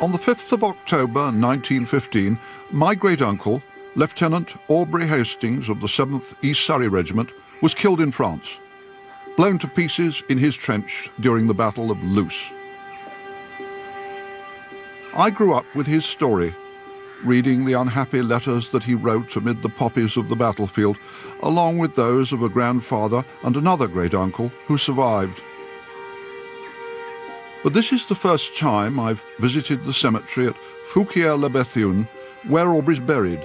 On the 5th of October 1915, my great-uncle, Lieutenant Aubrey Hastings of the 7th East Surrey Regiment, was killed in France, blown to pieces in his trench during the Battle of Loos. I grew up with his story, reading the unhappy letters that he wrote amid the poppies of the battlefield, along with those of a grandfather and another great-uncle who survived. But this is the first time I've visited the cemetery at Fouquier-la-Bethune, where Aubrey's buried,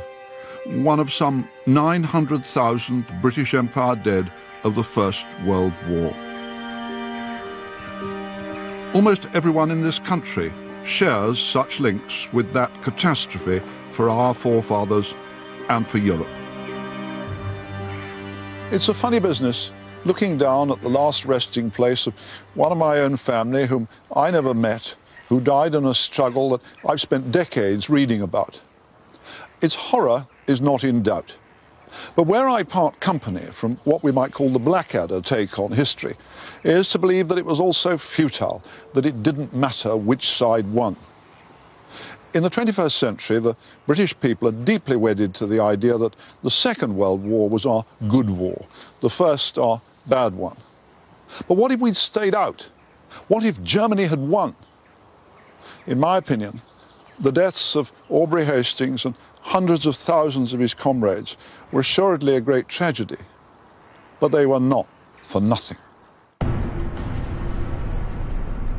one of some 900,000 British Empire dead of the First World War. Almost everyone in this country shares such links with that catastrophe for our forefathers and for Europe. It's a funny business, looking down at the last resting place of one of my own family whom I never met, who died in a struggle that I've spent decades reading about. Its horror is not in doubt. But where I part company from what we might call the Blackadder take on history is to believe that it was also futile, that it didn't matter which side won. In the 21st century, the British people are deeply wedded to the idea that the Second World War was our good war, the first our bad one. But what if we'd stayed out? What if Germany had won? In my opinion, the deaths of Aubrey Hastings and hundreds of thousands of his comrades were assuredly a great tragedy, but they were not for nothing.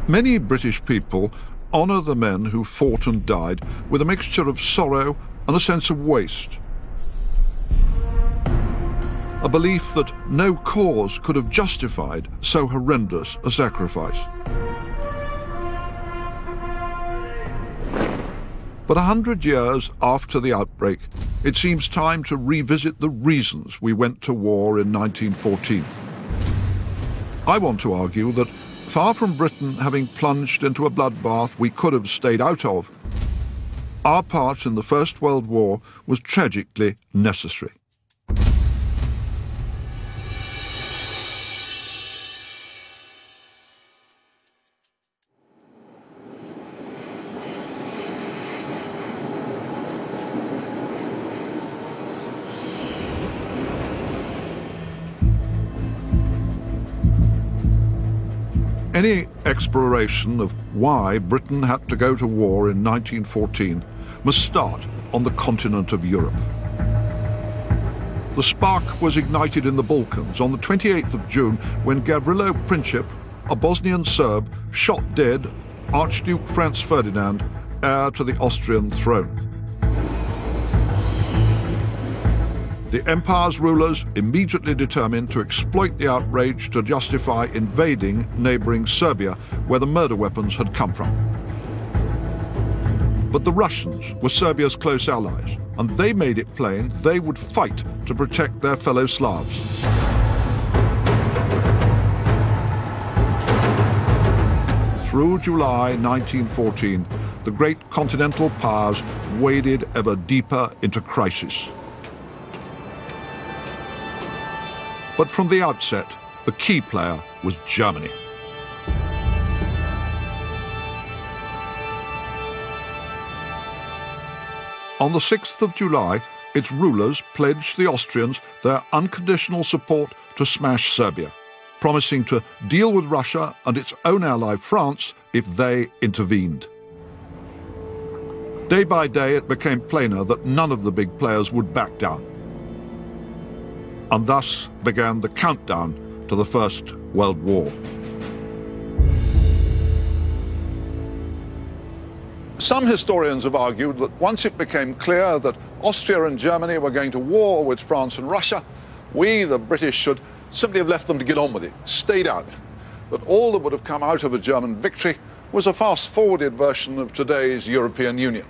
Many British people honour the men who fought and died with a mixture of sorrow and a sense of waste. A belief that no cause could have justified so horrendous a sacrifice. But 100 years after the outbreak, it seems time to revisit the reasons we went to war in 1914. I want to argue that far from Britain having plunged into a bloodbath we could have stayed out of, our part in the First World War was tragically necessary. Any exploration of why Britain had to go to war in 1914 must start on the continent of Europe. The spark was ignited in the Balkans on the 28th of June when Gavrilo Princip, a Bosnian Serb, shot dead Archduke Franz Ferdinand, heir to the Austrian throne. The empire's rulers immediately determined to exploit the outrage to justify invading neighbouring Serbia, where the murder weapons had come from. But the Russians were Serbia's close allies, and they made it plain they would fight to protect their fellow Slavs. Through July 1914, the great continental powers waded ever deeper into crisis. But from the outset, the key player was Germany. On the 6th of July, its rulers pledged the Austrians their unconditional support to smash Serbia, promising to deal with Russia and its own ally France if they intervened. Day by day, it became plainer that none of the big players would back down. And thus began the countdown to the First World War. Some historians have argued that once it became clear that Austria and Germany were going to war with France and Russia, we, the British, should simply have left them to get on with it, stayed out. That all that would have come out of a German victory was a fast-forwarded version of today's European Union.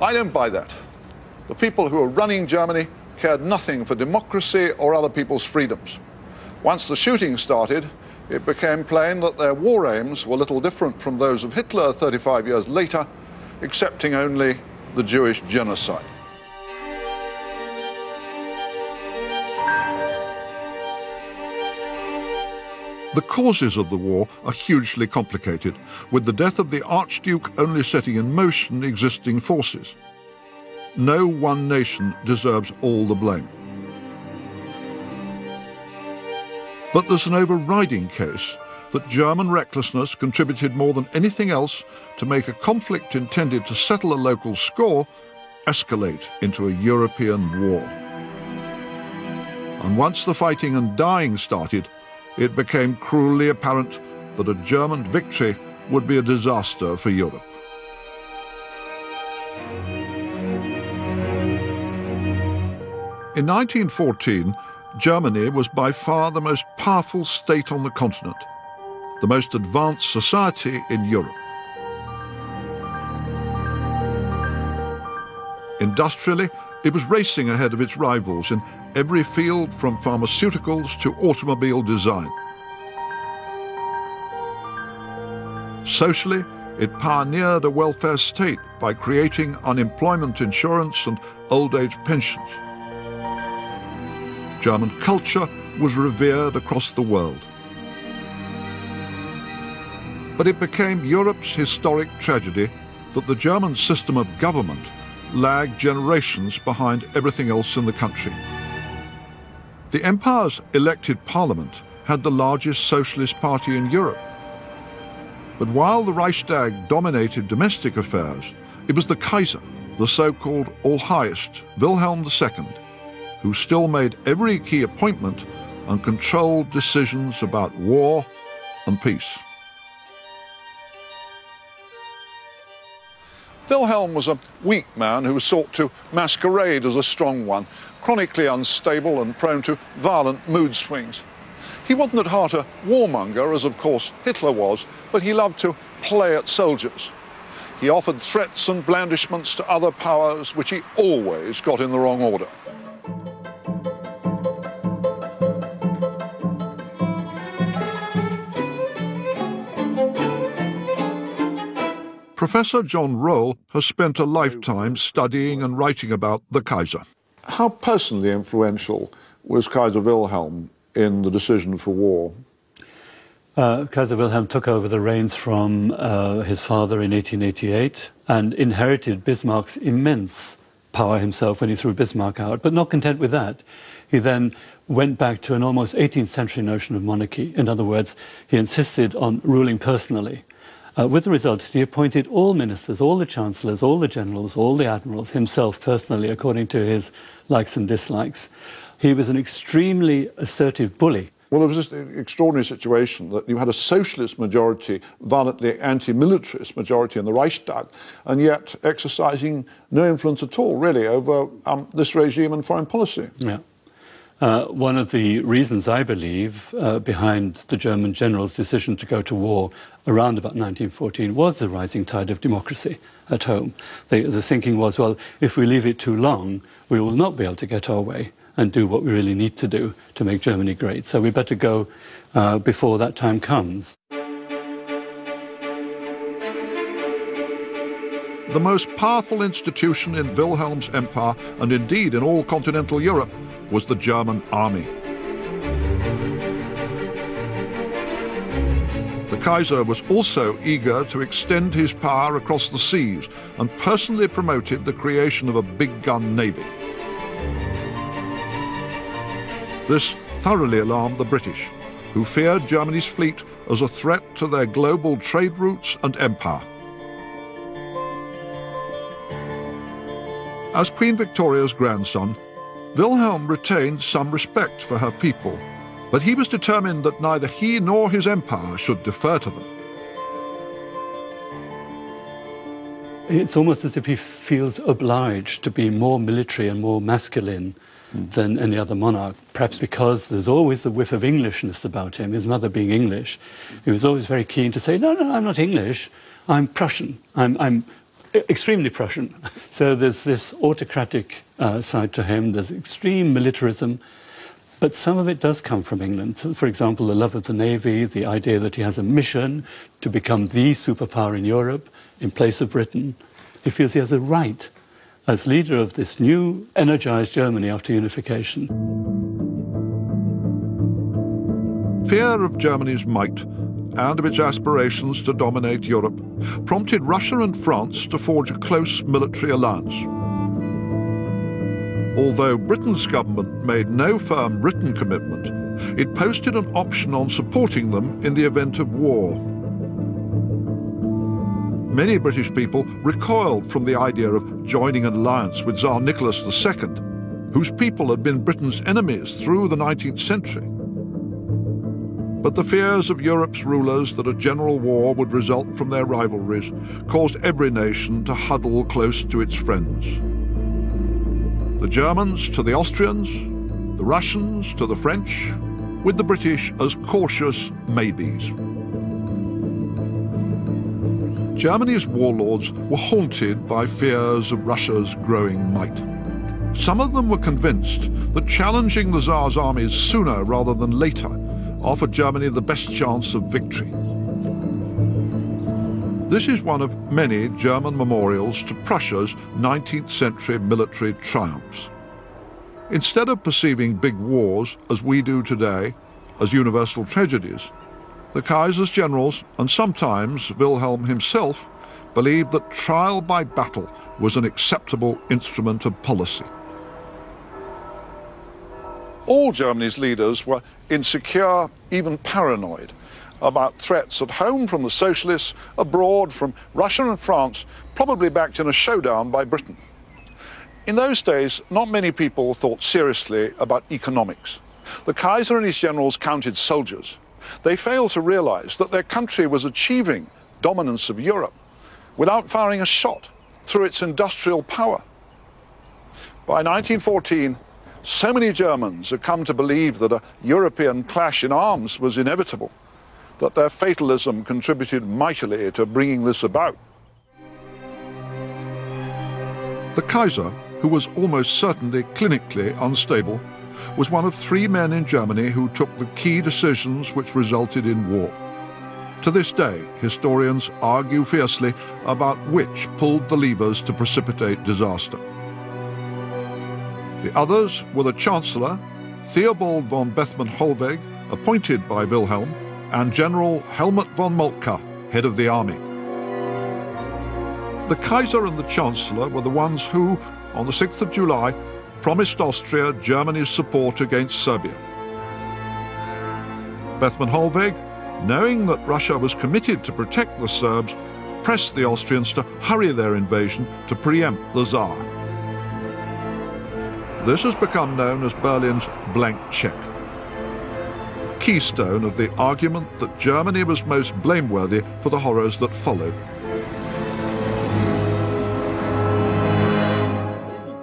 I don't buy that. The people who were running Germany cared nothing for democracy or other people's freedoms. Once the shooting started, it became plain that their war aims were little different from those of Hitler 35 years later, excepting only the Jewish genocide. The causes of the war are hugely complicated, with the death of the Archduke only setting in motion existing forces. No one nation deserves all the blame. But there's an overriding case that German recklessness contributed more than anything else to make a conflict intended to settle a local score escalate into a European war. And once the fighting and dying started, it became cruelly apparent that a German victory would be a disaster for Europe. In 1914, Germany was by far the most powerful state on the continent, the most advanced society in Europe. Industrially, it was racing ahead of its rivals in every field from pharmaceuticals to automobile design. Socially, it pioneered a welfare state by creating unemployment insurance and old age pensions. German culture was revered across the world. But it became Europe's historic tragedy that the German system of government lagged generations behind everything else in the country. The Empire's elected parliament had the largest socialist party in Europe. But while the Reichstag dominated domestic affairs, it was the Kaiser, the so-called All-Highest, Wilhelm II, who still made every key appointment and controlled decisions about war and peace. Wilhelm was a weak man who sought to masquerade as a strong one, chronically unstable and prone to violent mood swings. He wasn't at heart a warmonger, as of course Hitler was, but he loved to play at soldiers. He offered threats and blandishments to other powers, which he always got in the wrong order. Professor John Roll has spent a lifetime studying and writing about the Kaiser. How personally influential was Kaiser Wilhelm in the decision for war? Kaiser Wilhelm took over the reins from his father in 1888 and inherited Bismarck's immense power himself when he threw Bismarck out. But not content with that, he then went back to an almost 18th century notion of monarchy. In other words, he insisted on ruling personally. With the result, he appointed all ministers, all the chancellors, all the generals, all the admirals, himself personally, according to his likes and dislikes. He was an extremely assertive bully. Well, it was just an extraordinary situation that you had a socialist majority, violently anti-militarist majority in the Reichstag, and yet exercising no influence at all, really, over this regime and foreign policy. Yeah. One of the reasons, I believe, behind the German general's decision to go to war around about 1914 was the rising tide of democracy at home. The thinking was, well, if we leave it too long, we will not be able to get our way and do what we really need to do to make Germany great. So we better go before that time comes. The most powerful institution in Wilhelm's empire, and indeed in all continental Europe, was the German army. The Kaiser was also eager to extend his power across the seas and personally promoted the creation of a big-gun navy. This thoroughly alarmed the British, who feared Germany's fleet as a threat to their global trade routes and empire. As Queen Victoria's grandson, Wilhelm retained some respect for her people, but he was determined that neither he nor his empire should defer to them. It's almost as if he feels obliged to be more military and more masculine than any other monarch, perhaps because there's always the whiff of Englishness about him, his mother being English. He was always very keen to say, no, I'm not English, I'm Prussian, I'm extremely Prussian. So there's this autocratic side to him, there's extreme militarism, but some of it does come from England. So, for example, the love of the Navy, the idea that he has a mission to become the superpower in Europe in place of Britain. He feels he has a right as leader of this new, energized Germany after unification. Fear of Germany's might and of its aspirations to dominate Europe prompted Russia and France to forge a close military alliance. Although Britain's government made no firm written commitment, it posted an option on supporting them in the event of war. Many British people recoiled from the idea of joining an alliance with Tsar Nicholas II, whose people had been Britain's enemies through the 19th century. But the fears of Europe's rulers that a general war would result from their rivalries caused every nation to huddle close to its friends. The Germans to the Austrians, the Russians to the French, with the British as cautious maybes. Germany's warlords were haunted by fears of Russia's growing might. Some of them were convinced that challenging the Tsar's armies sooner rather than later offered Germany the best chance of victory. This is one of many German memorials to Prussia's 19th century military triumphs. Instead of perceiving big wars, as we do today, as universal tragedies, the Kaiser's generals, and sometimes Wilhelm himself, believed that trial by battle was an acceptable instrument of policy. All Germany's leaders were insecure, even paranoid, about threats at home from the socialists, abroad from Russia and France, probably backed in a showdown by Britain. In those days, not many people thought seriously about economics. The Kaiser and his generals counted soldiers. They failed to realize that their country was achieving dominance of Europe without firing a shot through its industrial power. By 1914, so many Germans had come to believe that a European clash in arms was inevitable, that their fatalism contributed mightily to bringing this about. The Kaiser, who was almost certainly clinically unstable, was one of 3 men in Germany who took the key decisions which resulted in war. To this day, historians argue fiercely about which pulled the levers to precipitate disaster. The others were the Chancellor, Theobald von Bethmann-Hollweg, appointed by Wilhelm, and General Helmut von Moltke, head of the army. The Kaiser and the Chancellor were the ones who, on the 6th of July, promised Austria Germany's support against Serbia. Bethmann-Hollweg, knowing that Russia was committed to protect the Serbs, pressed the Austrians to hurry their invasion to preempt the Tsar. This has become known as Berlin's blank check, keystone of the argument that Germany was most blameworthy for the horrors that followed.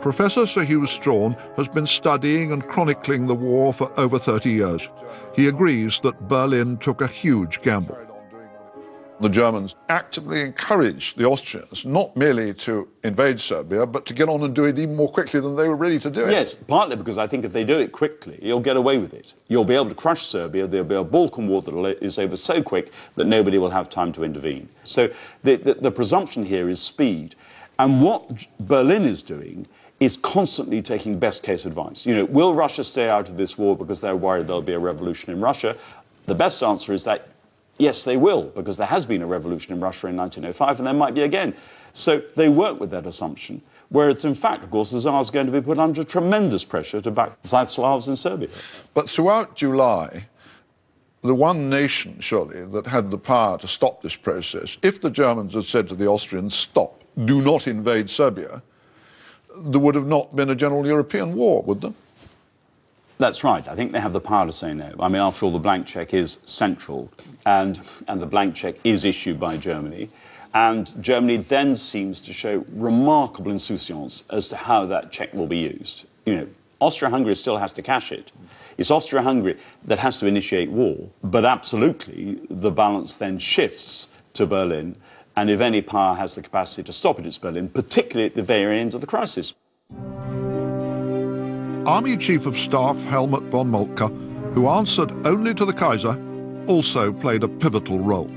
Professor Sir Hugh Strawn has been studying and chronicling the war for over 30 years. He agrees that Berlin took a huge gamble. The Germans actively encouraged the Austrians not merely to invade Serbia, but to get on and do it even more quickly than they were ready to do it. Yes, partly because I think if they do it quickly, you'll get away with it. You'll be able to crush Serbia. There'll be a Balkan war that is over so quick that nobody will have time to intervene. So the presumption here is speed. And what Berlin is doing is constantly taking best-case advice. You know, will Russia stay out of this war because they're worried there'll be a revolution in Russia? The best answer is that yes, they will, because there has been a revolution in Russia in 1905, and there might be again. So they work with that assumption, whereas in fact, of course, the Tsar is going to be put under tremendous pressure to back the South Slavs in Serbia. But throughout July, the one nation, surely, that had the power to stop this process, if the Germans had said to the Austrians, stop, do not invade Serbia, there would have not been a general European war, would there? That's right. I think they have the power to say no. I mean, after all, the blank check is central, and the blank check is issued by Germany. And Germany then seems to show remarkable insouciance as to how that check will be used. You know, Austria-Hungary still has to cash it. It's Austria-Hungary that has to initiate war. But absolutely, the balance then shifts to Berlin. And if any power has the capacity to stop it, it's Berlin, particularly at the very end of the crisis. Army Chief of Staff Helmut von Moltke, who answered only to the Kaiser, also played a pivotal role.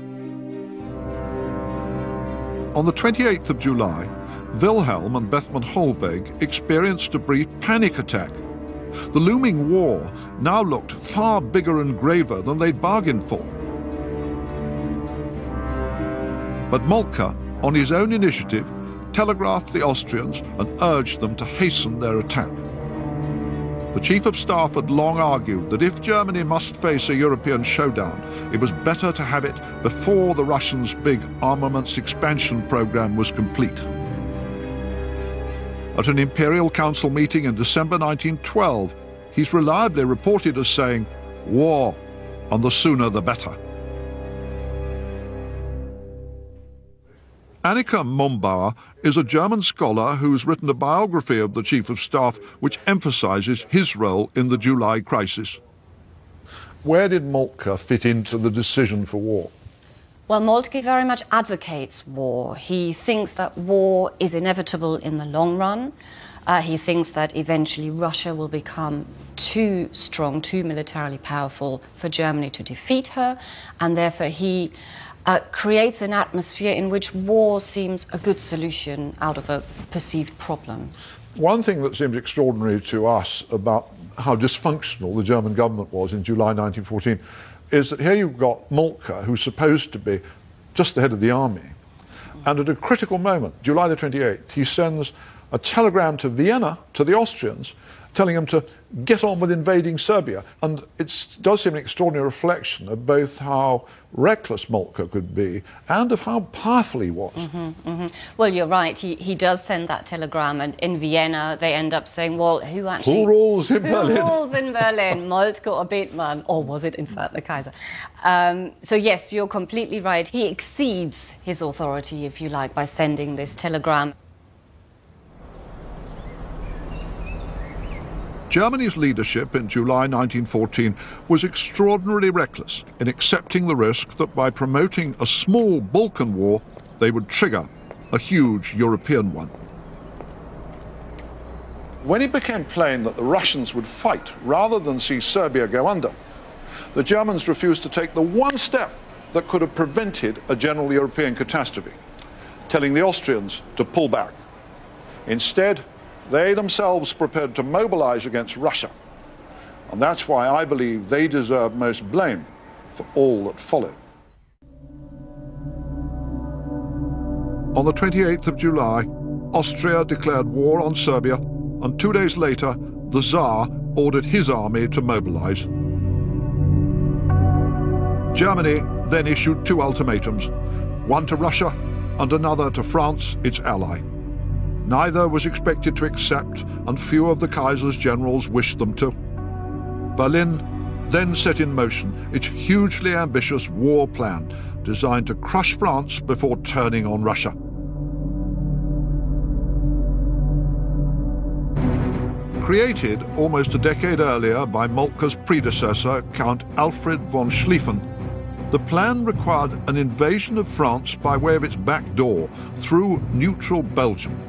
On the 28th of July, Wilhelm and Bethmann-Hollweg experienced a brief panic attack. The looming war now looked far bigger and graver than they'd bargained for. But Moltke, on his own initiative, telegraphed the Austrians and urged them to hasten their attack. The Chief of Staff had long argued that if Germany must face a European showdown, it was better to have it before the Russians' big armaments expansion program was complete. At an Imperial Council meeting in December 1912, he's reliably reported as saying, "War, and the sooner the better." Annika Mombauer is a German scholar who's written a biography of the Chief of Staff which emphasises his role in the July crisis. Where did Moltke fit into the decision for war? Well, Moltke very much advocates war. He thinks that war is inevitable in the long run. He thinks that eventually Russia will become too strong, too militarily powerful for Germany to defeat her, and therefore he creates an atmosphere in which war seems a good solution out of a perceived problem. One thing that seems extraordinary to us about how dysfunctional the German government was in July 1914 is that here you've got Moltke, who's supposed to be just the head of the army, and at a critical moment, July the 28th, he sends a telegram to Vienna, to the Austrians, telling them to get on with invading Serbia. And it does seem an extraordinary reflection of both how reckless Moltke could be and of how powerful he was. Well, you're right. He does send that telegram, and in Vienna they end up saying, well, who actually... Who rules in Berlin? Who rules in Berlin? Moltke or Bethmann? Or was it, in fact, the Kaiser? So, yes, you're completely right. He exceeds his authority, if you like, by sending this telegram. Germany's leadership in July 1914 was extraordinarily reckless in accepting the risk that by promoting a small Balkan war, they would trigger a huge European one. When it became plain that the Russians would fight rather than see Serbia go under, the Germans refused to take the one step that could have prevented a general European catastrophe, telling the Austrians to pull back. Instead, they themselves prepared to mobilize against Russia. And that's why I believe they deserve most blame for all that followed. On the 28th of July, Austria declared war on Serbia, and 2 days later, the Tsar ordered his army to mobilize. Germany then issued two ultimatums, one to Russia and another to France, its ally. Neither was expected to accept, and few of the Kaiser's generals wished them to. Berlin then set in motion its hugely ambitious war plan, designed to crush France before turning on Russia. Created almost a decade earlier by Moltke's predecessor, Count Alfred von Schlieffen, the plan required an invasion of France by way of its back door through neutral Belgium.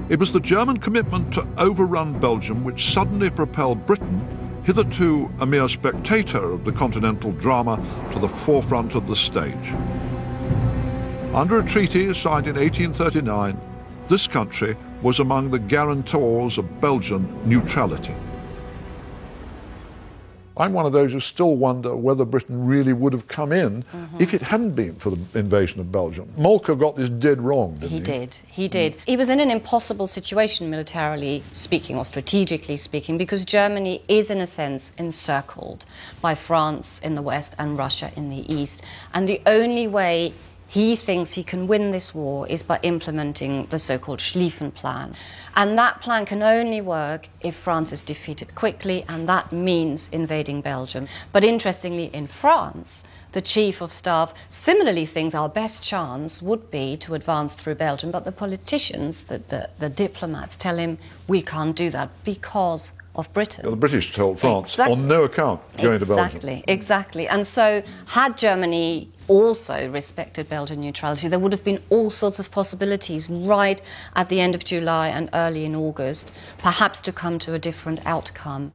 It was the German commitment to overrun Belgium which suddenly propelled Britain, hitherto a mere spectator of the continental drama, to the forefront of the stage. Under a treaty signed in 1839, this country was among the guarantors of Belgian neutrality. I'm one of those who still wonder whether Britain really would have come in if it hadn't been for the invasion of Belgium. Moltke got this dead wrong, didn't he? He did. He was in an impossible situation, militarily speaking or strategically speaking, because Germany is, in a sense, encircled by France in the west and Russia in the east. And the only way he thinks he can win this war is by implementing the so-called Schlieffen Plan. And that plan can only work if France is defeated quickly, and that means invading Belgium. But interestingly, in France, the Chief of Staff similarly thinks our best chance would be to advance through Belgium, but the politicians, the diplomats, tell him we can't do that because of Britain. The British told France, on no account, going to Belgium. Exactly. And so had Germany also respected Belgian neutrality, there would have been all sorts of possibilities right at the end of July and early in August, perhaps to come to a different outcome.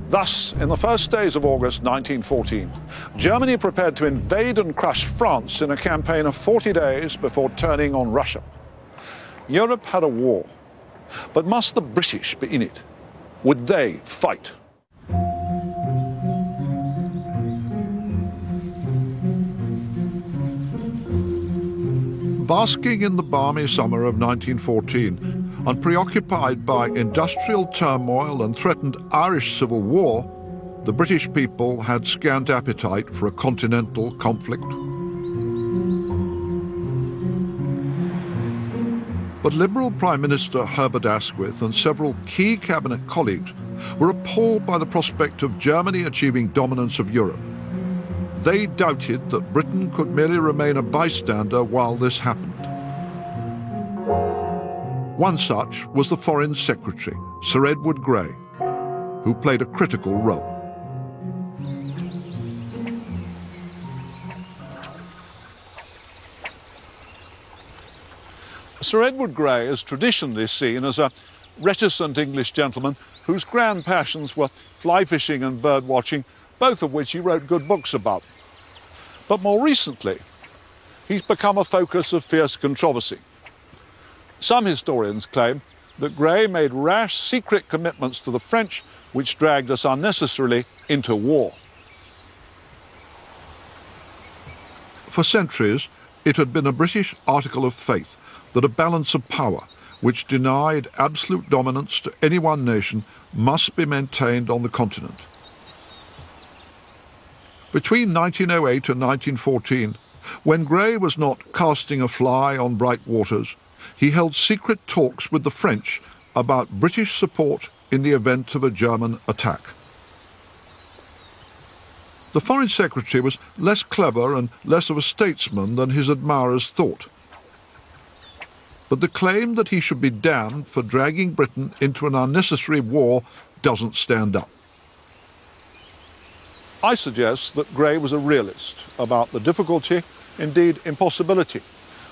Thus, in the first days of August 1914, Germany prepared to invade and crush France in a campaign of 40 days before turning on Russia. Europe had a war, but must the British be in it? Would they fight? Basking in the balmy summer of 1914, and preoccupied by industrial turmoil and threatened Irish civil war, the British people had scant appetite for a continental conflict. But Liberal Prime Minister Herbert Asquith and several key cabinet colleagues were appalled by the prospect of Germany achieving dominance of Europe. They doubted that Britain could merely remain a bystander while this happened. One such was the Foreign Secretary, Sir Edward Grey, who played a critical role. Sir Edward Grey is traditionally seen as a reticent English gentleman whose grand passions were fly fishing and bird watching, both of which he wrote good books about. But more recently, he's become a focus of fierce controversy. Some historians claim that Grey made rash, secret commitments to the French, which dragged us unnecessarily into war. For centuries, it had been a British article of faith that a balance of power, which denied absolute dominance to any one nation, must be maintained on the continent. Between 1908 and 1914, when Grey was not casting a fly on bright waters, he held secret talks with the French about British support in the event of a German attack. The Foreign Secretary was less clever and less of a statesman than his admirers thought. But the claim that he should be damned for dragging Britain into an unnecessary war doesn't stand up. I suggest that Grey was a realist about the difficulty, indeed impossibility,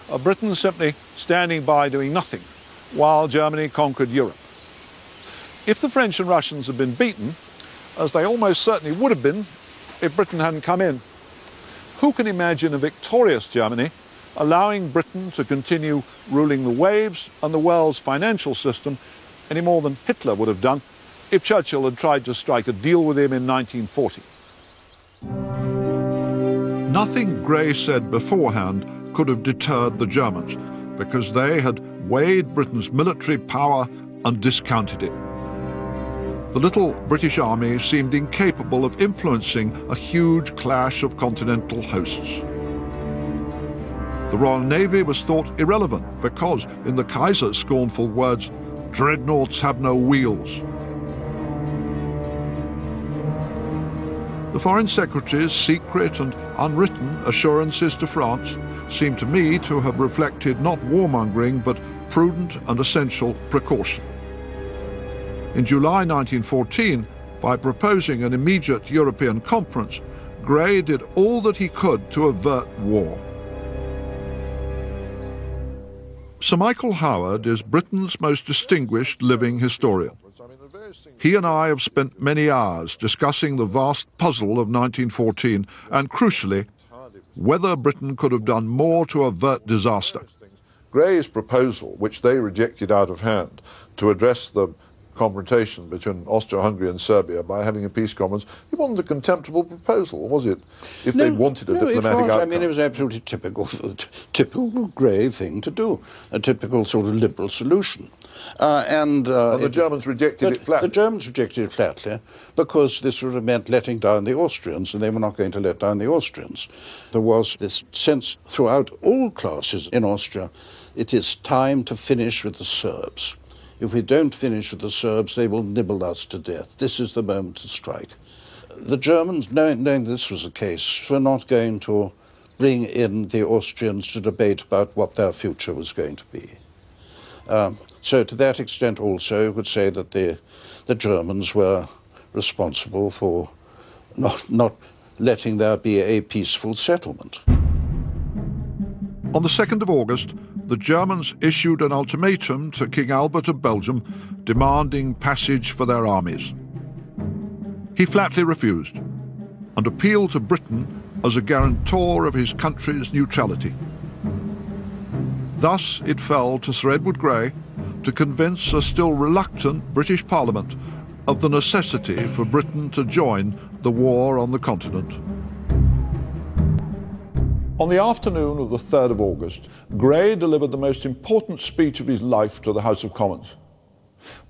of Britain simply standing by doing nothing while Germany conquered Europe. If the French and Russians had been beaten, as they almost certainly would have been if Britain hadn't come in, who can imagine a victorious Germany allowing Britain to continue ruling the waves and the world's financial system any more than Hitler would have done if Churchill had tried to strike a deal with him in 1940? Nothing Grey said beforehand could have deterred the Germans, because they had weighed Britain's military power and discounted it. The little British army seemed incapable of influencing a huge clash of continental hosts. The Royal Navy was thought irrelevant because, in the Kaiser's scornful words, dreadnoughts have no wheels. The Foreign Secretary's secret and unwritten assurances to France seem to me to have reflected not warmongering but prudent and essential precaution. In July 1914, by proposing an immediate European conference, Grey did all that he could to avert war. Sir Michael Howard is Britain's most distinguished living historian. He and I have spent many hours discussing the vast puzzle of 1914 and, crucially, whether Britain could have done more to avert disaster. Grey's proposal, which they rejected out of hand, to address the confrontation between Austria-Hungary and Serbia by having a peace conference, it wasn't a contemptible proposal, was it? If they wanted a diplomatic outcome. I mean, it was absolutely typical Grey thing to do, a typical sort of liberal solution. And the Germans rejected it flatly. The Germans rejected it flatly because this would have meant letting down the Austrians, and they were not going to let down the Austrians. There was this sense throughout all classes in Austria, it is time to finish with the Serbs. If we don't finish with the Serbs, they will nibble us to death. This is the moment to strike. The Germans, knowing this was the case, were not going to bring in the Austrians to debate about what their future was going to be. So to that extent also, you could say that the Germans were responsible for not letting there be a peaceful settlement. On the 2nd of August, the Germans issued an ultimatum to King Albert of Belgium demanding passage for their armies. He flatly refused and appealed to Britain as a guarantor of his country's neutrality. Thus it fell to Sir Edward Grey to convince a still reluctant British Parliament of the necessity for Britain to join the war on the continent. On the afternoon of the 3rd of August, Grey delivered the most important speech of his life to the House of Commons.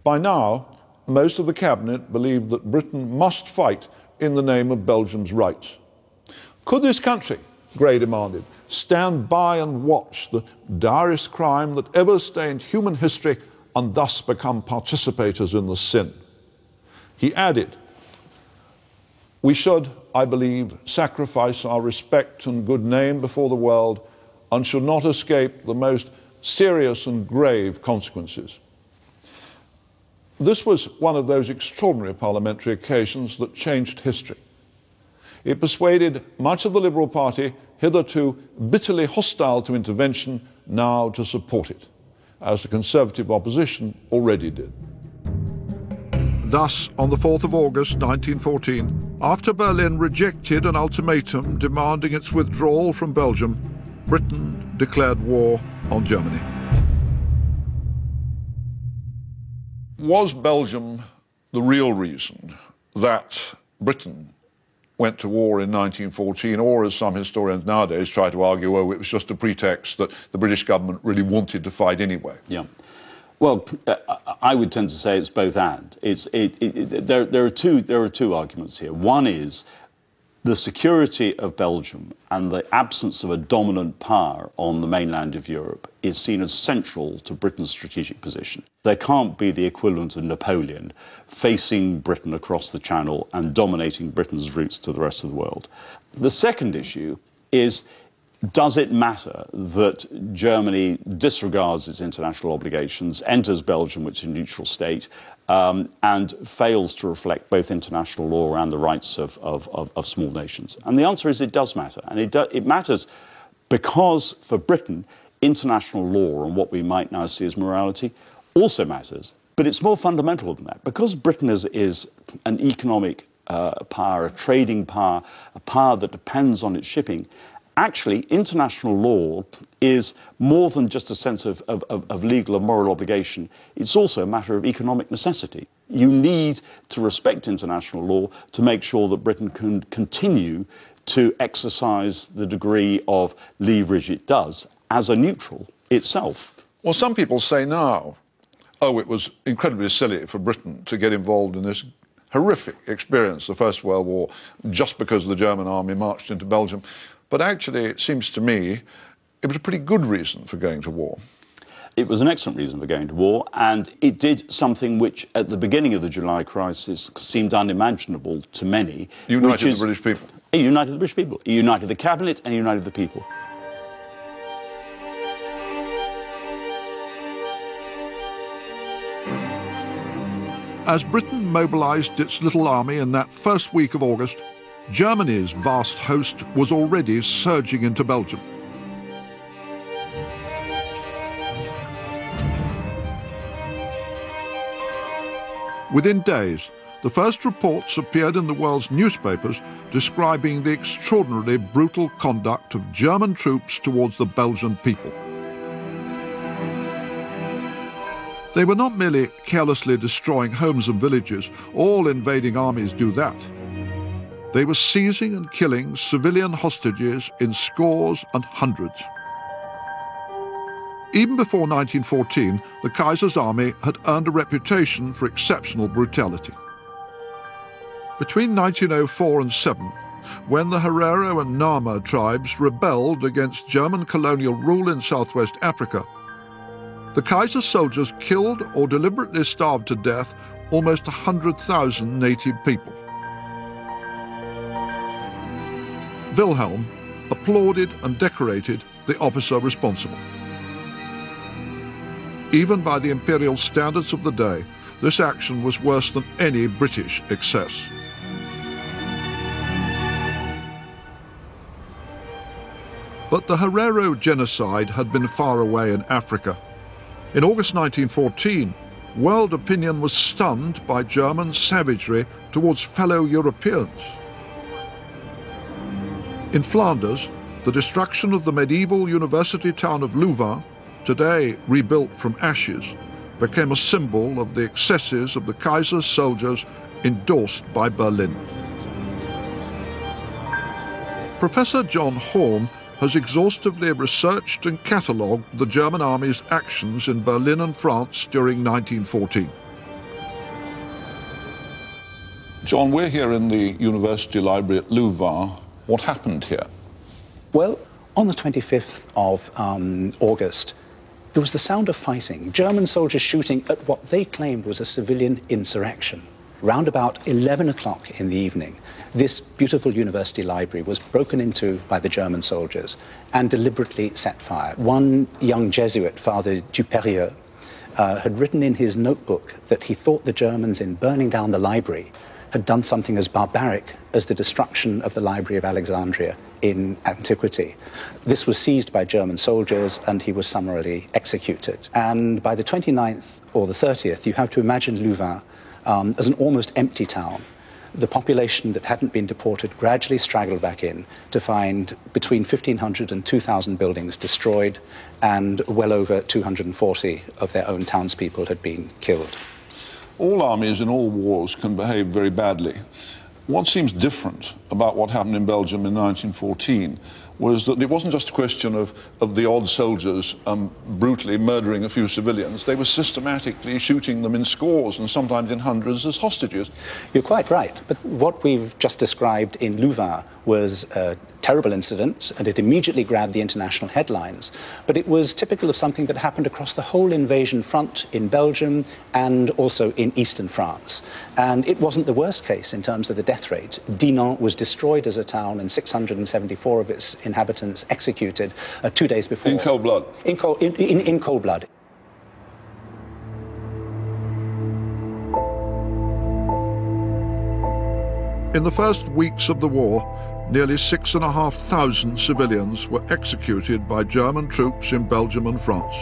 By now, most of the cabinet believed that Britain must fight in the name of Belgium's rights. Could this country, Grey demanded, stand by and watch the direst crime that ever stained human history and thus become participators in the sin? He added, "We should, I believe, sacrifice our respect and good name before the world and should not escape the most serious and grave consequences." This was one of those extraordinary parliamentary occasions that changed history. It persuaded much of the Liberal Party, hitherto bitterly hostile to intervention, now to support it, as the Conservative opposition already did. Thus, on the 4th of August 1914, after Berlin rejected an ultimatum demanding its withdrawal from Belgium, Britain declared war on Germany. Was Belgium the real reason that Britain went to war in 1914, or as some historians nowadays try to argue, oh, it was just a pretext that the British government really wanted to fight anyway? Yeah. Well, I would tend to say it's both and. There are two arguments here. One is the security of Belgium and the absence of a dominant power on the mainland of Europe is seen as central to Britain's strategic position. There can't be the equivalent of Napoleon facing Britain across the Channel and dominating Britain's routes to the rest of the world. The second issue is, does it matter that Germany disregards its international obligations, enters Belgium, which is a neutral state, and fails to reflect both international law and the rights of small nations? And the answer is it does matter. And it matters because, for Britain, international law and what we might now see as morality also matters. But it's more fundamental than that. Because Britain is an economic power, a trading power, a power that depends on its shipping, actually, international law is more than just a sense of legal and moral obligation. It's also a matter of economic necessity. You need to respect international law to make sure that Britain can continue to exercise the degree of leverage it does as a neutral itself. Well, some people say now, oh, it was incredibly silly for Britain to get involved in this horrific experience, the First World War, just because the German army marched into Belgium. But actually, it seems to me, it was a pretty good reason for going to war. It was an excellent reason for going to war, and it did something which, at the beginning of the July crisis, seemed unimaginable to many. United the British people. It united the British people. It united the cabinet and united the people. As Britain mobilised its little army in that first week of August, Germany's vast host was already surging into Belgium. Within days, the first reports appeared in the world's newspapers describing the extraordinarily brutal conduct of German troops towards the Belgian people. They were not merely carelessly destroying homes and villages. All invading armies do that. They were seizing and killing civilian hostages in scores and hundreds. Even before 1914, the Kaiser's army had earned a reputation for exceptional brutality. Between 1904 and 7, when the Herero and Nama tribes rebelled against German colonial rule in southwest Africa, the Kaiser's soldiers killed or deliberately starved to death almost 100,000 native people. Wilhelm applauded and decorated the officer responsible. Even by the imperial standards of the day, this action was worse than any British excess. But the Herero genocide had been far away in Africa. In August 1914, world opinion was stunned by German savagery towards fellow Europeans. In Flanders, the destruction of the medieval university town of Louvain, today rebuilt from ashes, became a symbol of the excesses of the Kaiser's soldiers endorsed by Berlin. Professor John Horn has exhaustively researched and catalogued the German army's actions in Berlin and France during 1914. John, we're here in the University Library at Louvain. What happened here? Well, on the 25th of August, there was the sound of fighting. German soldiers shooting at what they claimed was a civilian insurrection. Round about 11 o'clock in the evening, this beautiful university library was broken into by the German soldiers and deliberately set fire. One young Jesuit, Father Dupérieux, had written in his notebook that he thought the Germans, in burning down the library, had done something as barbaric as the destruction of the Library of Alexandria in antiquity. This was seized by German soldiers and he was summarily executed. And by the 29th or the 30th, you have to imagine Louvain as an almost empty town. The population that hadn't been deported gradually straggled back in to find between 1,500 and 2,000 buildings destroyed, and well over 240 of their own townspeople had been killed. All armies in all wars can behave very badly. What seems different about what happened in Belgium in 1914 was that it wasn't just a question of the odd soldiers brutally murdering a few civilians. They were systematically shooting them in scores and sometimes in hundreds as hostages. You're quite right, but what we've just described in Louvain was a terrible incident, and it immediately grabbed the international headlines. But it was typical of something that happened across the whole invasion front in Belgium and also in eastern France. And it wasn't the worst case in terms of the death rate. Dinant was destroyed as a town and 674 of its inhabitants executed 2 days before. In cold blood? In cold blood. In the first weeks of the war, nearly 6,500 civilians were executed by German troops in Belgium and France.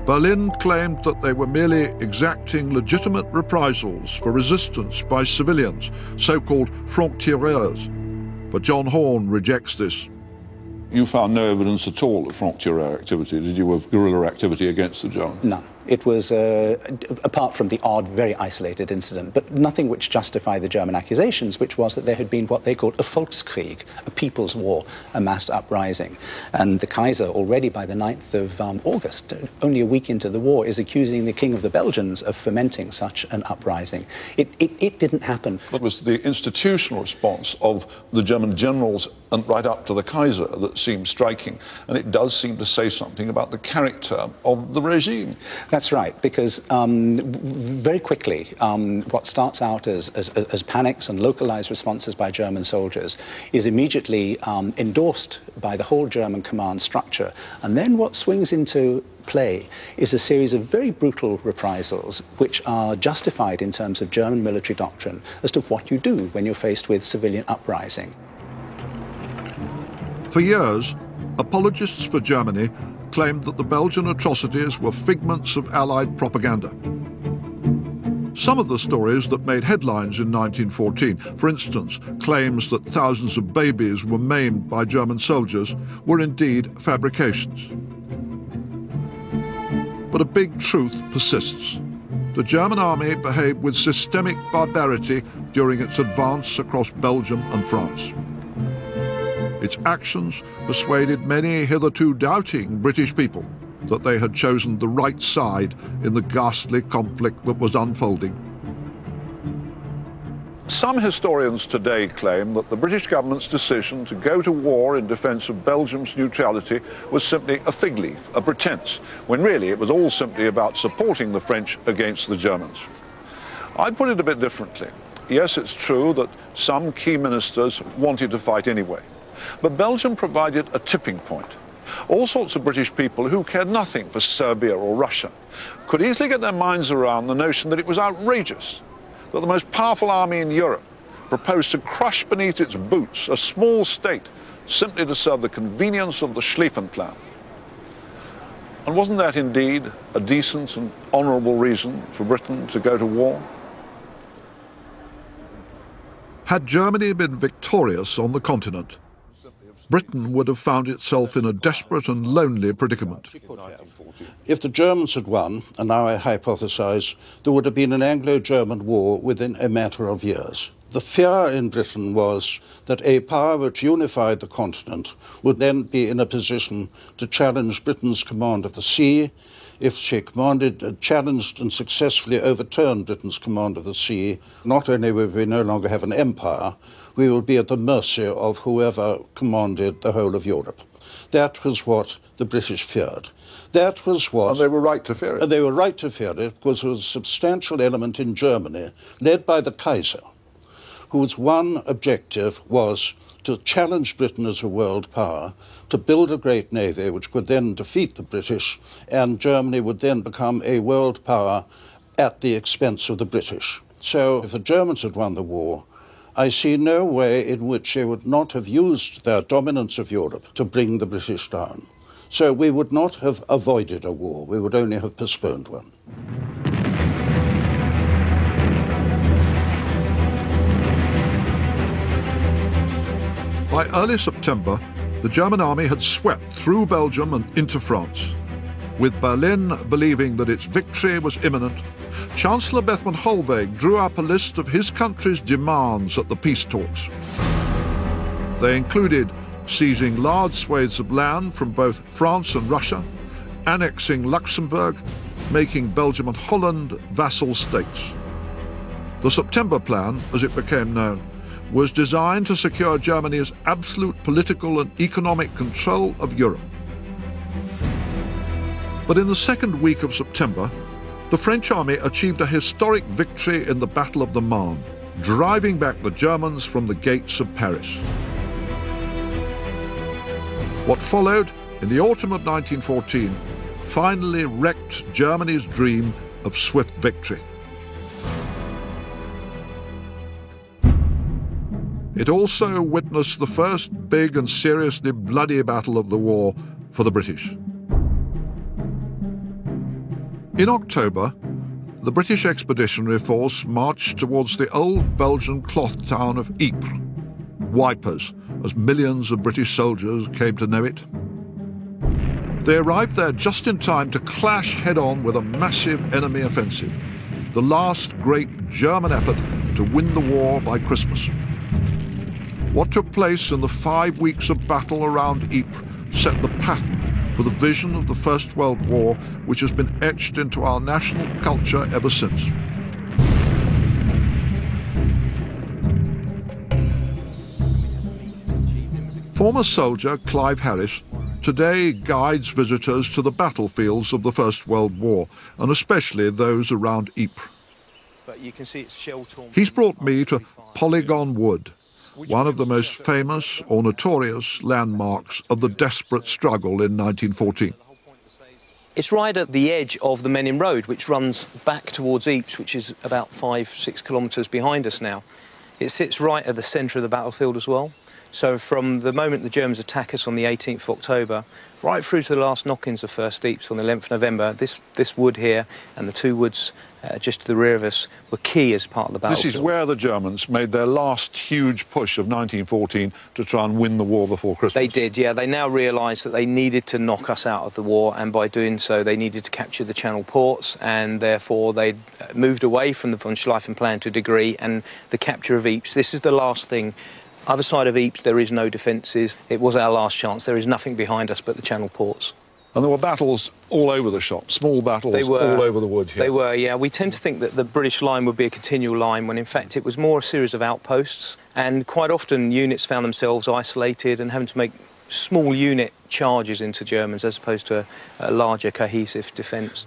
Berlin claimed that they were merely exacting legitimate reprisals for resistance by civilians, so-called francs-tireurs. But John Horn rejects this. You found no evidence at all of franc-tireur activity, did you, of guerrilla activity against the Germans? None. It was, apart from the odd, very isolated incident, but nothing which justified the German accusations, which was that there had been what they called a Volkskrieg, a people's war, a mass uprising. And the Kaiser, already by the 9th of August, only a week into the war, is accusing the King of the Belgians of fomenting such an uprising. It didn't happen. But it was the institutional response of the German generals and right up to the Kaiser that seemed striking. And it does seem to say something about the character of the regime. That's right, because very quickly, what starts out as panics and localized responses by German soldiers is immediately endorsed by the whole German command structure. And then what swings into play is a series of very brutal reprisals, which are justified in terms of German military doctrine as to what you do when you're faced with civilian uprising. For years, apologists for Germany claimed that the Belgian atrocities were figments of Allied propaganda. Some of the stories that made headlines in 1914, for instance, claims that thousands of babies were maimed by German soldiers, were indeed fabrications. But a big truth persists. The German army behaved with systemic barbarity during its advance across Belgium and France. Its actions persuaded many hitherto doubting British people that they had chosen the right side in the ghastly conflict that was unfolding. Some historians today claim that the British government's decision to go to war in defence of Belgium's neutrality was simply a fig leaf, a pretence, when really it was all simply about supporting the French against the Germans. I'd put it a bit differently. Yes, it's true that some key ministers wanted to fight anyway. But Belgium provided a tipping point. All sorts of British people who cared nothing for Serbia or Russia could easily get their minds around the notion that it was outrageous that the most powerful army in Europe proposed to crush beneath its boots a small state simply to serve the convenience of the Schlieffen Plan. And wasn't that indeed a decent and honourable reason for Britain to go to war? Had Germany been victorious on the continent, Britain would have found itself in a desperate and lonely predicament. If the Germans had won, and now I hypothesize, there would have been an Anglo-German war within a matter of years. The fear in Britain was that a power which unified the continent would then be in a position to challenge Britain's command of the sea. If she challenged and successfully overturned Britain's command of the sea, not only would we no longer have an empire, we would be at the mercy of whoever commanded the whole of Europe. That was what the British feared. That was what... And they were right to fear it. And they were right to fear it because there was a substantial element in Germany, led by the Kaiser, whose one objective was to challenge Britain as a world power, to build a great navy which could then defeat the British, and Germany would then become a world power at the expense of the British. So if the Germans had won the war, I see no way in which they would not have used their dominance of Europe to bring the British down. So we would not have avoided a war, we would only have postponed one. By early September, the German army had swept through Belgium and into France. With Berlin believing that its victory was imminent, Chancellor Bethmann Hollweg drew up a list of his country's demands at the peace talks. They included seizing large swathes of land from both France and Russia, annexing Luxembourg, making Belgium and Holland vassal states. The September Plan, as it became known, was designed to secure Germany's absolute political and economic control of Europe. But in the second week of September, the French army achieved a historic victory in the Battle of the Marne, driving back the Germans from the gates of Paris. What followed in the autumn of 1914 finally wrecked Germany's dream of swift victory. It also witnessed the first big and seriously bloody battle of the war for the British. In October, the British Expeditionary Force marched towards the old Belgian cloth town of Ypres, Wipers, as millions of British soldiers came to know it. They arrived there just in time to clash head-on with a massive enemy offensive, the last great German effort to win the war by Christmas. What took place in the 5 weeks of battle around Ypres set the pattern for the vision of the First World War, which has been etched into our national culture ever since. Former soldier Clive Harris today guides visitors to the battlefields of the First World War, and especially those around Ypres. But you can see it's shell-torn. He's brought me to Polygon Wood, one of the most famous or notorious landmarks of the desperate struggle in 1914. It's right at the edge of the Menin Road, which runs back towards Ypres, which is about 5-6 kilometres behind us now. It sits right at the centre of the battlefield as well. So from the moment the Germans attack us on the 18th of October, right through to the last knock-ins of First Ypres on the 11th of November, this wood here and the two woods just to the rear of us were key as part of the battlefield. This is where the Germans made their last huge push of 1914 to try and win the war before Christmas. They did, yeah. They now realised that they needed to knock us out of the war, and by doing so they needed to capture the Channel ports, and therefore they moved away from the von Schlieffen plan to a degree, and the capture of Ypres. This is the last thing. Other side of Ypres, there is no defences. It was our last chance. There is nothing behind us but the Channel ports. And there were battles all over the shop, small battles all over the wood here. They were, yeah. We tend to think that the British line would be a continual line, when in fact it was more a series of outposts, and quite often units found themselves isolated and having to make small unit charges into Germans as opposed to a larger cohesive defence.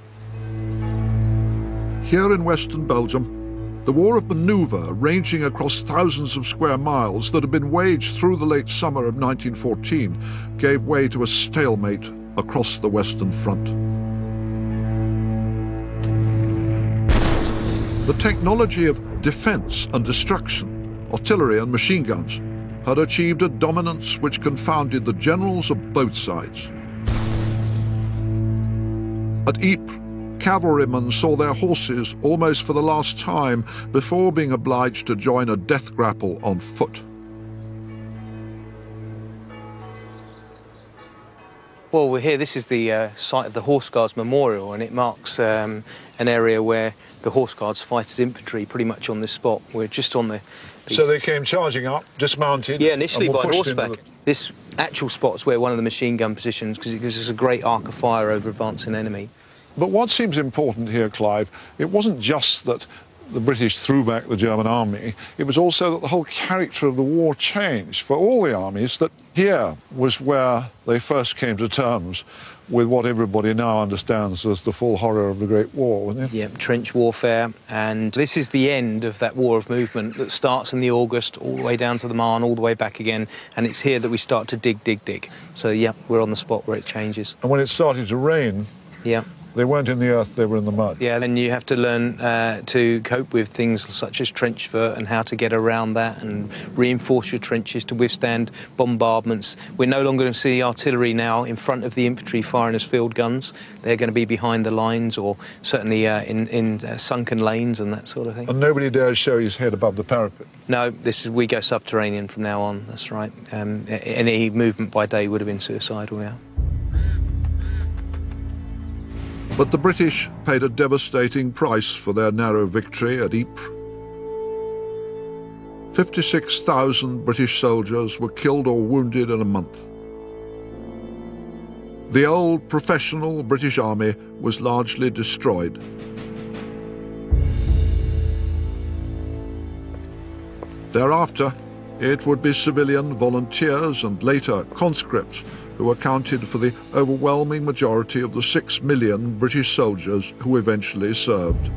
Here in western Belgium, the war of manoeuvre, ranging across thousands of square miles that had been waged through the late summer of 1914, gave way to a stalemate across the Western Front. The technology of defence and destruction, artillery and machine guns, had achieved a dominance which confounded the generals of both sides. At Ypres, cavalrymen saw their horses almost for the last time before being obliged to join a death grapple on foot. Well, we're here. This is the site of the Horse Guards Memorial, and it marks an area where the Horse Guards fight as infantry pretty much on this spot. We're just on the... So they came charging up, dismounted... Yeah, initially and were by pushed horseback. into the... This actual spot's where one of the machine gun positions, because it gives us a great arc of fire over advancing enemy. But what seems important here, Clive, it wasn't just that the British threw back the German army, it was also that the whole character of the war changed for all the armies, that here was where they first came to terms with what everybody now understands as the full horror of the Great War, wasn't it? Yeah, trench warfare, and this is the end of that war of movement that starts in the August, all the way down to the Marne, all the way back again, and it's here that we start to dig. So, yeah, we're on the spot where it changes. And when it started to rain, yeah, they weren't in the earth, they were in the mud. Yeah, then you have to learn to cope with things such as trench foot and how to get around that and reinforce your trenches to withstand bombardments. We're no longer going to see artillery now in front of the infantry firing as field guns. They're going to be behind the lines or certainly in sunken lanes and that sort of thing. And nobody dares show his head above the parapet. No, we go subterranean from now on, that's right. Any movement by day would have been suicidal, yeah. But the British paid a devastating price for their narrow victory at Ypres. 56,000 British soldiers were killed or wounded in a month. The old professional British Army was largely destroyed. Thereafter, it would be civilian volunteers and later conscripts who accounted for the overwhelming majority of the 6 million British soldiers who eventually served.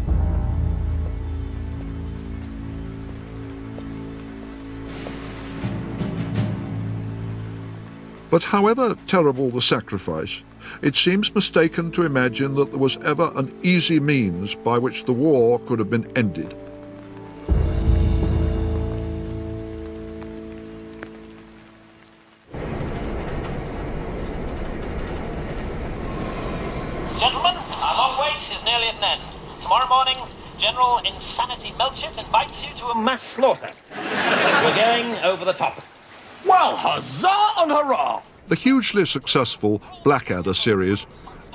But however terrible the sacrifice, it seems mistaken to imagine that there was ever an easy means by which the war could have been ended. Gentlemen, our long wait is nearly at an end. Tomorrow morning, General Insanity Melchett invites you to a mass slaughter. We're going over the top. Well, huzzah and hurrah! The hugely successful Blackadder series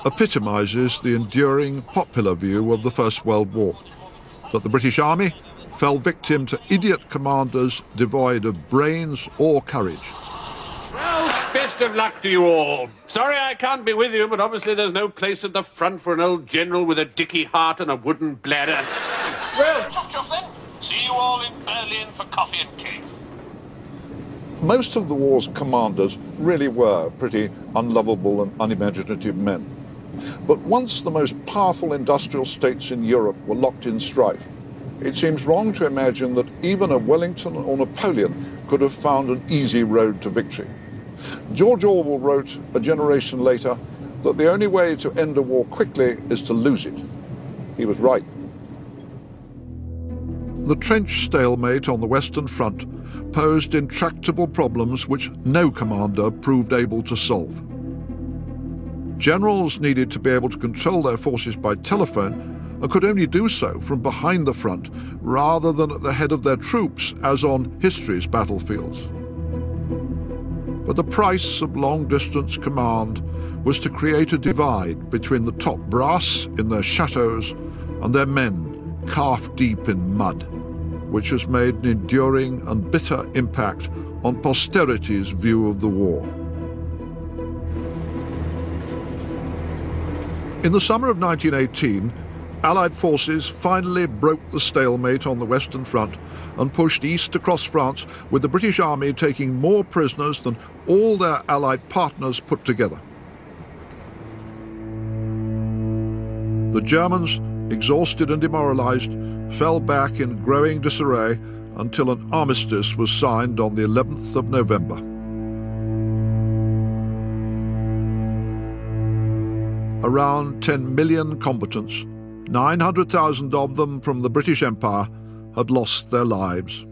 epitomizes the enduring popular view of the First World War, that the British Army fell victim to idiot commanders devoid of brains or courage. Well, best of luck to you all. Sorry I can't be with you, but obviously there's no place at the front for an old general with a dicky heart and a wooden bladder. Well, Chuff then. See you all in Berlin for coffee and cake. Most of the war's commanders really were pretty unlovable and unimaginative men. But once the most powerful industrial states in Europe were locked in strife, it seems wrong to imagine that even a Wellington or Napoleon could have found an easy road to victory. George Orwell wrote a generation later that the only way to end a war quickly is to lose it. He was right. The trench stalemate on the Western Front posed intractable problems which no commander proved able to solve. Generals needed to be able to control their forces by telephone and could only do so from behind the front rather than at the head of their troops as on history's battlefields. But the price of long-distance command was to create a divide between the top brass in their chateaus and their men calf-deep in mud, which has made an enduring and bitter impact on posterity's view of the war. In the summer of 1918, Allied forces finally broke the stalemate on the Western Front and pushed east across France, with the British Army taking more prisoners than all their Allied partners put together. The Germans, exhausted and demoralized, fell back in growing disarray until an armistice was signed on the 11th of November. Around 10 million combatants, 900,000 of them from the British Empire, had lost their lives.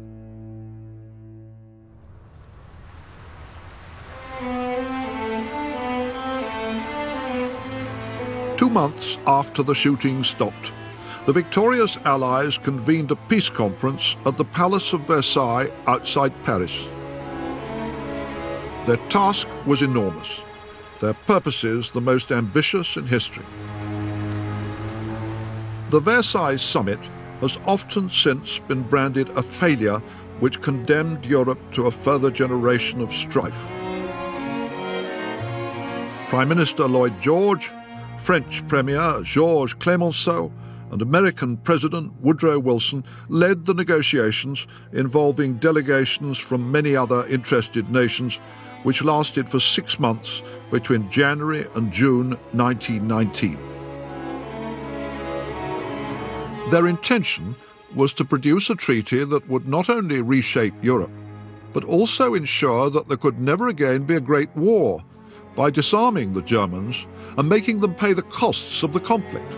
2 months after the shooting stopped, the victorious Allies convened a peace conference at the Palace of Versailles outside Paris. Their task was enormous, their purposes the most ambitious in history. The Versailles summit has often since been branded a failure which condemned Europe to a further generation of strife. Prime Minister Lloyd George, French Premier Georges Clemenceau, and American President Woodrow Wilson led the negotiations involving delegations from many other interested nations, which lasted for 6 months between January and June 1919. Their intention was to produce a treaty that would not only reshape Europe, but also ensure that there could never again be a great war, by disarming the Germans and making them pay the costs of the conflict.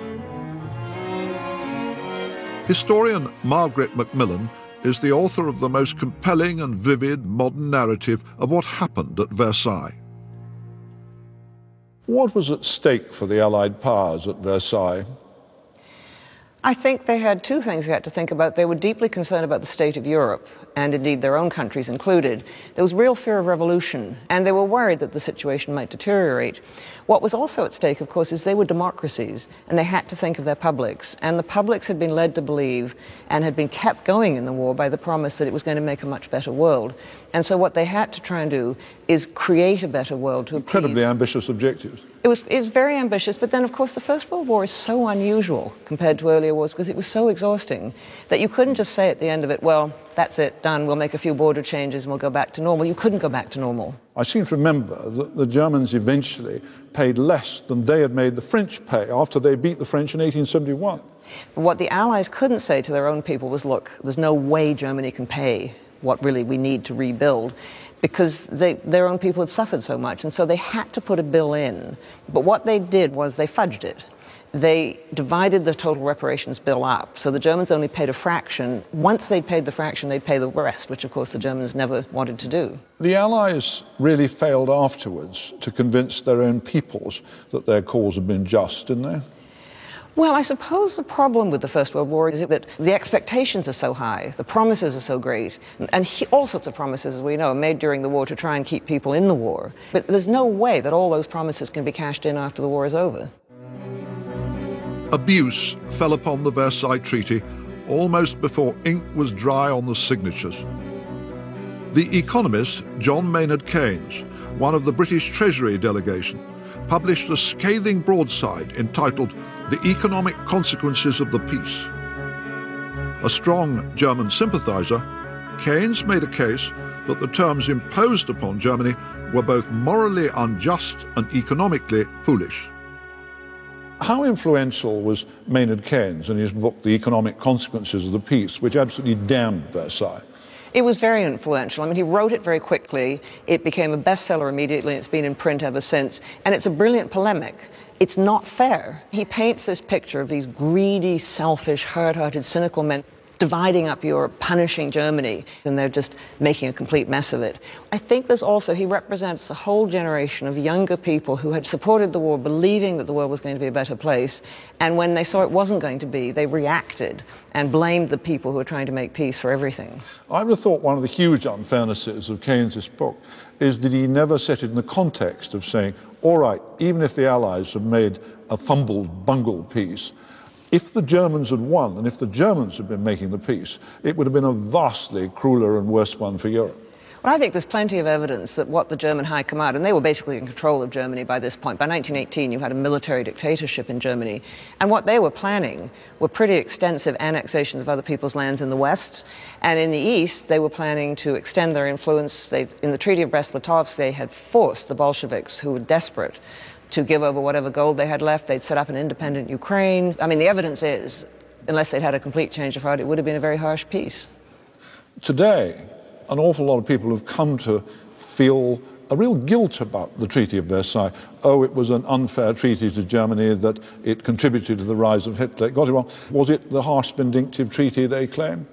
Historian Margaret Macmillan is the author of the most compelling and vivid modern narrative of what happened at Versailles. What was at stake for the Allied powers at Versailles? I think they had two things they had to think about. They were deeply concerned about the state of Europe, and indeed their own countries included. There was real fear of revolution, and they were worried that the situation might deteriorate. What was also at stake, of course, is they were democracies, and they had to think of their publics. And the publics had been led to believe, and had been kept going in the war by the promise that it was going to make a much better world. And so what they had to try and do is create a better world to appease. Incredibly ambitious objectives. It was very ambitious, but then, of course, the First World War is so unusual compared to earlier wars because it was so exhausting that you couldn't just say at the end of it, well, that's it, done, we'll make a few border changes and we'll go back to normal. You couldn't go back to normal. I seem to remember that the Germans eventually paid less than they had made the French pay after they beat the French in 1871. But what the Allies couldn't say to their own people was, look, there's no way Germany can pay what really we need to rebuild, because their own people had suffered so much, and so they had to put a bill in. But what they did was they fudged it. They divided the total reparations bill up, so the Germans only paid a fraction. Once they'd paid the fraction, they'd pay the rest, which of course the Germans never wanted to do. The Allies really failed afterwards to convince their own peoples that their cause had been just, didn't they? Well, I suppose the problem with the First World War is that the expectations are so high, the promises are so great, and all sorts of promises, as we know, are made during the war to try and keep people in the war. But there's no way that all those promises can be cashed in after the war is over. Abuse fell upon the Versailles Treaty almost before ink was dry on the signatures. The economist John Maynard Keynes, one of the British Treasury delegation, published a scathing broadside entitled "The Economic Consequences of the Peace." A strong German sympathizer, Keynes made a case that the terms imposed upon Germany were both morally unjust and economically foolish. How influential was Maynard Keynes in his book, The Economic Consequences of the Peace, which absolutely damned Versailles? It was very influential. I mean, he wrote it very quickly. It became a bestseller immediately, and it's been in print ever since. And it's a brilliant polemic. It's not fair. He paints this picture of these greedy, selfish, hard-hearted, cynical men dividing up Europe, punishing Germany, and they're just making a complete mess of it. I think there's also, he represents a whole generation of younger people who had supported the war, believing that the world was going to be a better place, and when they saw it wasn't going to be, they reacted and blamed the people who were trying to make peace for everything. I would have thought one of the huge unfairnesses of Keynes' book is that he never set it in the context of saying, all right, even if the Allies have made a fumbled, bungled peace, if the Germans had won, and if the Germans had been making the peace, it would have been a vastly crueler and worse one for Europe. Well, I think there's plenty of evidence that what the German High Command, and they were basically in control of Germany by this point. By 1918, you had a military dictatorship in Germany. And what they were planning were pretty extensive annexations of other people's lands in the West. And in the East, they were planning to extend their influence. In the Treaty of Brest-Litovsk, they had forced the Bolsheviks, who were desperate, to give over whatever gold they had left. They'd set up an independent Ukraine. I mean, the evidence is, unless they'd had a complete change of heart, it would have been a very harsh peace. Today, an awful lot of people have come to feel a real guilt about the Treaty of Versailles. Oh, it was an unfair treaty to Germany, that it contributed to the rise of Hitler. It got it wrong. Was it the harsh, vindictive treaty they claim?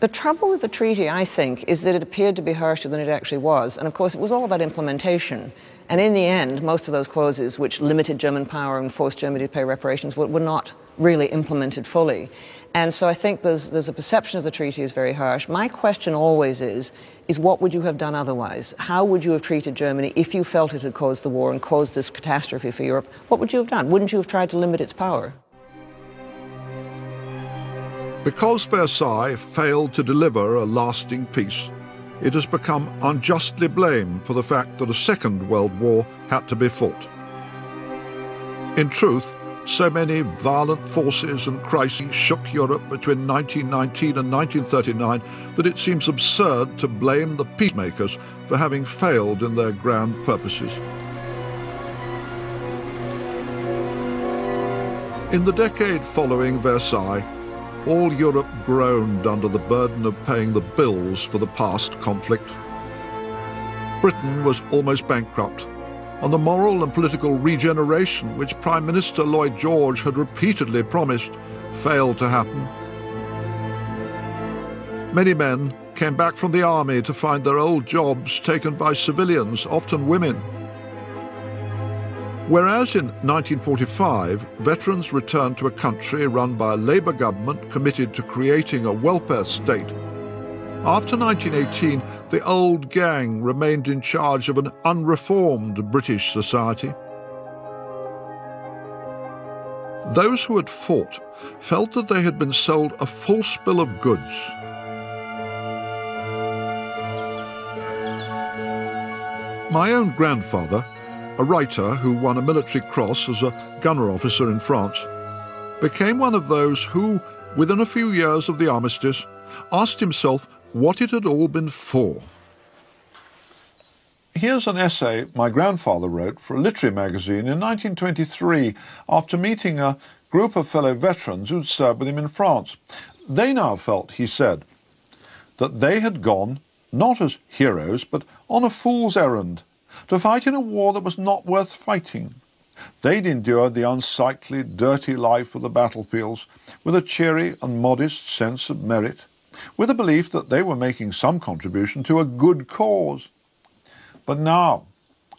The trouble with the treaty, I think, is that it appeared to be harsher than it actually was. And of course, it was all about implementation. And in the end, most of those clauses which limited German power and forced Germany to pay reparations were not really implemented fully. And so I think there's a perception of the treaty as very harsh. My question always is what would you have done otherwise? How would you have treated Germany if you felt it had caused the war and caused this catastrophe for Europe? What would you have done? Wouldn't you have tried to limit its power? Because Versailles failed to deliver a lasting peace, it has become unjustly blamed for the fact that a Second World War had to be fought. In truth, so many violent forces and crises shook Europe between 1919 and 1939 that it seems absurd to blame the peacemakers for having failed in their grand purposes. In the decade following Versailles, all Europe groaned under the burden of paying the bills for the past conflict. Britain was almost bankrupt, and the moral and political regeneration which Prime Minister Lloyd George had repeatedly promised failed to happen. Many men came back from the army to find their old jobs taken by civilians, often women. Whereas in 1945, veterans returned to a country run by a Labour government committed to creating a welfare state, after 1918, the old gang remained in charge of an unreformed British society. Those who had fought felt that they had been sold a false bill of goods. My own grandfather, a writer who won a military cross as a gunner officer in France, became one of those who, within a few years of the armistice, asked himself what it had all been for. Here's an essay my grandfather wrote for a literary magazine in 1923 after meeting a group of fellow veterans who'd served with him in France. They now felt, he said, that they had gone, not as heroes, but on a fool's errand, to fight in a war that was not worth fighting. They'd endured the unsightly, dirty life of the battlefields with a cheery and modest sense of merit, with a belief that they were making some contribution to a good cause. But now,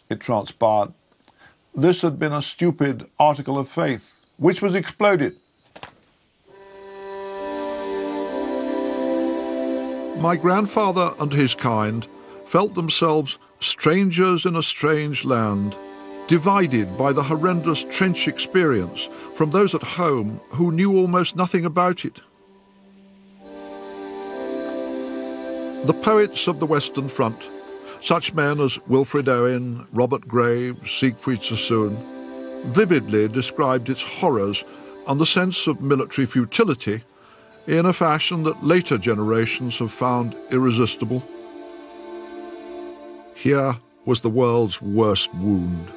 it transpired, this had been a stupid article of faith, which was exploded. My grandfather and his kind felt themselves strangers in a strange land, divided by the horrendous trench experience from those at home who knew almost nothing about it. The poets of the Western Front, such men as Wilfred Owen, Robert Graves, Siegfried Sassoon, vividly described its horrors and the sense of military futility in a fashion that later generations have found irresistible. Here was the world's worst wound,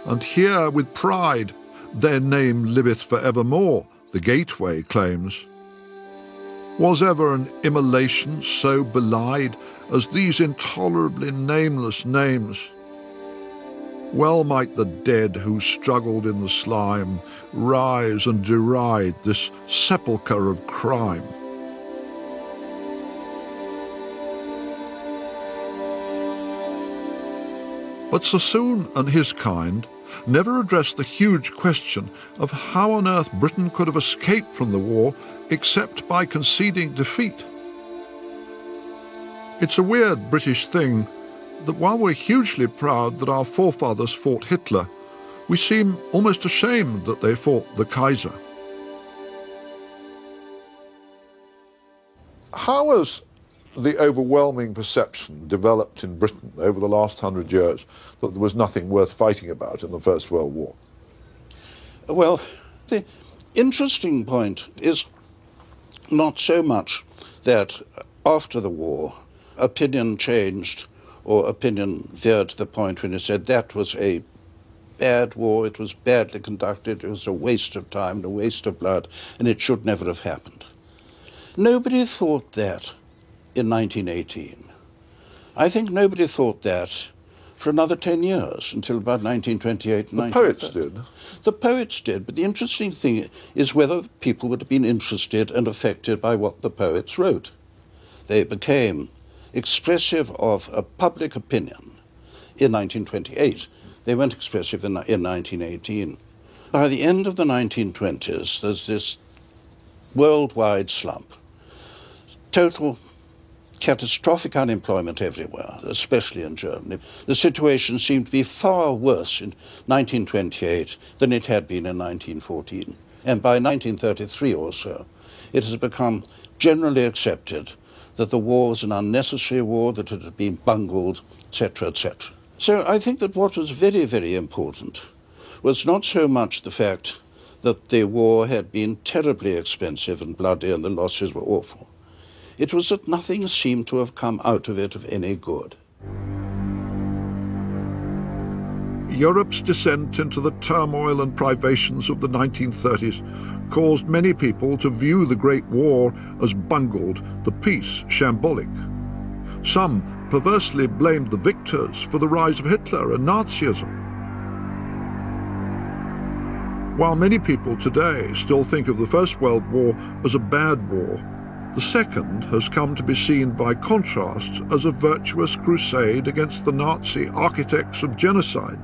and here with pride their name liveth for evermore, the Gateway claims. Was ever an immolation so belied as these intolerably nameless names? Well might the dead who struggled in the slime rise and deride this sepulchre of crime. But Sassoon and his kind never addressed the huge question of how on earth Britain could have escaped from the war except by conceding defeat. It's a weird British thing that while we're hugely proud that our forefathers fought Hitler, we seem almost ashamed that they fought the Kaiser. How has the overwhelming perception developed in Britain over the last 100 years that there was nothing worth fighting about in the First World War? Well, the interesting point is not so much that after the war opinion changed or opinion veered to the point when it said that was a bad war, it was badly conducted, it was a waste of time and a waste of blood, and it should never have happened. Nobody thought that in 1918. I think nobody thought that for another 10 years, until about 1928 and 1930. The poets did. The poets did, but the interesting thing is whether people would have been interested and affected by what the poets wrote. They became expressive of a public opinion in 1928. They weren't expressive in 1918. By the end of the 1920s, there's this worldwide slump. Total catastrophic unemployment everywhere, especially in Germany. The situation seemed to be far worse in 1928 than it had been in 1914. And by 1933 or so, it has become generally accepted that the war was an unnecessary war, that it had been bungled, etc., etc. So I think that what was very, very important was not so much the fact that the war had been terribly expensive and bloody and the losses were awful. It was that nothing seemed to have come out of it of any good. Europe's descent into the turmoil and privations of the 1930s caused many people to view the Great War as bungled, the peace shambolic. Some perversely blamed the victors for the rise of Hitler and Nazism. While many people today still think of the First World War as a bad war, the second has come to be seen by contrast as a virtuous crusade against the Nazi architects of genocide.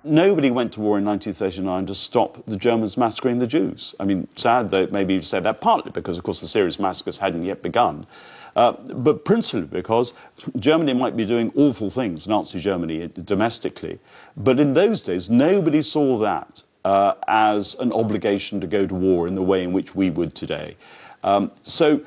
Nobody went to war in 1939 to stop the Germans massacring the Jews. I mean, sad though it may be to say that, partly because, of course, the serious massacres hadn't yet begun, but principally because Germany might be doing awful things, Nazi Germany, domestically. But in those days, nobody saw that as an obligation to go to war in the way in which we would today. So,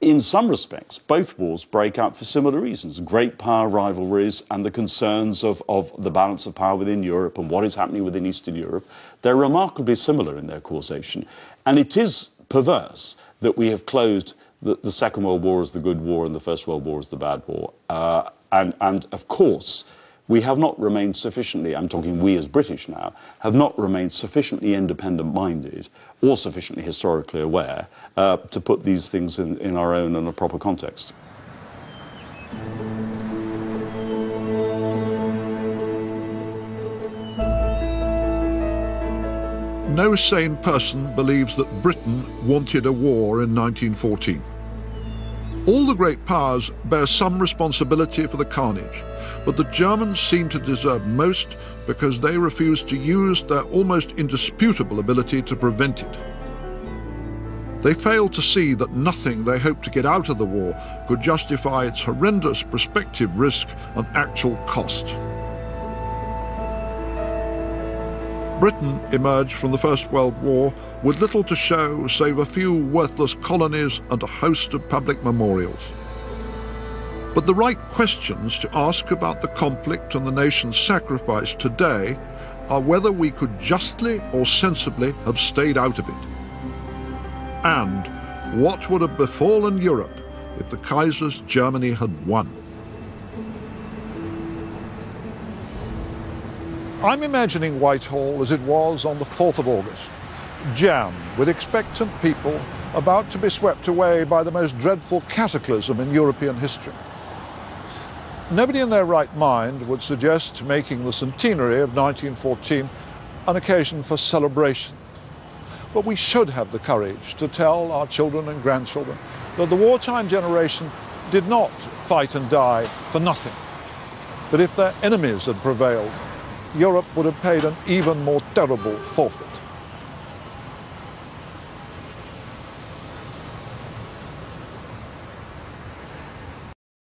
in some respects, both wars break out for similar reasons. Great power rivalries and the concerns of the balance of power within Europe and what is happening within Eastern Europe. They're remarkably similar in their causation. And it is perverse that we have closed the Second World War as the good war and the First World War as the bad war. And of course, we have not remained sufficiently, I'm talking we as British now, have not remained sufficiently independent-minded or sufficiently historically aware to put these things in our own and a proper context. No sane person believes that Britain wanted a war in 1914. All the great powers bear some responsibility for the carnage, but the Germans seem to deserve most because they refused to use their almost indisputable ability to prevent it. They failed to see that nothing they hoped to get out of the war could justify its horrendous prospective risk and actual cost. Britain emerged from the First World War with little to show save a few worthless colonies and a host of public memorials. But the right questions to ask about the conflict and the nation's sacrifice today are whether we could justly or sensibly have stayed out of it. And what would have befallen Europe if the Kaiser's Germany had won? I'm imagining Whitehall as it was on the 4th of August, jammed with expectant people about to be swept away by the most dreadful cataclysm in European history. Nobody in their right mind would suggest making the centenary of 1914 an occasion for celebration. But we should have the courage to tell our children and grandchildren that the wartime generation did not fight and die for nothing. That if their enemies had prevailed, Europe would have paid an even more terrible forfeit.